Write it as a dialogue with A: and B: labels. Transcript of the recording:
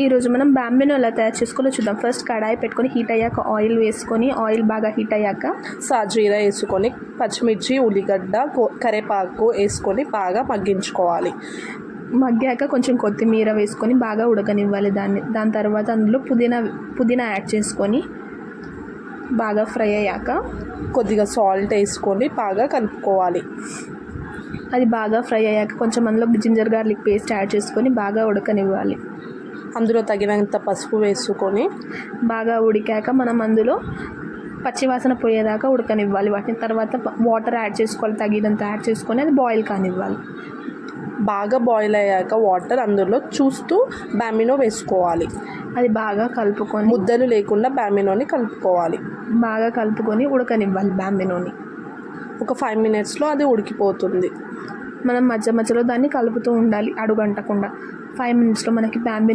A: ఈరోజు మనం బ్యాంబినో ఎలా తయారు చేసుకోవాలో చూద్దాం. ఫస్ట్ కడాయి పెట్టుకొని హీట్ అయ్యాక ఆయిల్ వేసుకొని, ఆయిల్ బాగా హీట్ అయ్యాక
B: సాజీరా వేసుకొని పచ్చిమిర్చి, ఉల్లిగడ్డ, కరివేపాకు వేసుకొని బాగా మగ్గించుకోవాలి.
A: మగ్గాక కొంచెం కొత్తిమీర వేసుకొని బాగా ఉడకనివ్వాలి దాని తర్వాత అందులో పుదీనా యాడ్ చేసుకొని బాగా ఫ్రై అయ్యాక
B: కొద్దిగా సాల్ట్ వేసుకొని బాగా కలుపుకోవాలి.
A: అది బాగా ఫ్రై అయ్యాక కొంచెం అందులో జింజర్ గార్లిక్ పేస్ట్ యాడ్ చేసుకొని బాగా ఉడకనివ్వాలి.
B: అందులో తగినంత పసుపు వేసుకొని
A: బాగా ఉడికాక మనం అందులో పచ్చివాసన పోయేదాకా ఉడకనివ్వాలి. వాటిని తర్వాత వాటర్ యాడ్ చేసుకోవాలి, తగినంత యాడ్ చేసుకొని అది బాయిల్ కానివ్వాలి.
B: బాగా బాయిల్ అయ్యాక వాటర్ అందులో చూస్తూ బ్యాంబినో వేసుకోవాలి.
A: అది బాగా కలుపుకొని
B: ముద్దలు లేకుండా బ్యాంబినోని కలుపుకోవాలి.
A: బాగా కలుపుకొని ఉడకనివ్వాలి. బ్యాంబినోని
B: ఒక 5 minutesలో అది ఉడికిపోతుంది.
A: మనం మధ్య మధ్యలో దాన్ని కలుపుతూ ఉండాలి అడుగంటకుండా. 5 minutesలో మనకి బ్యాంబినో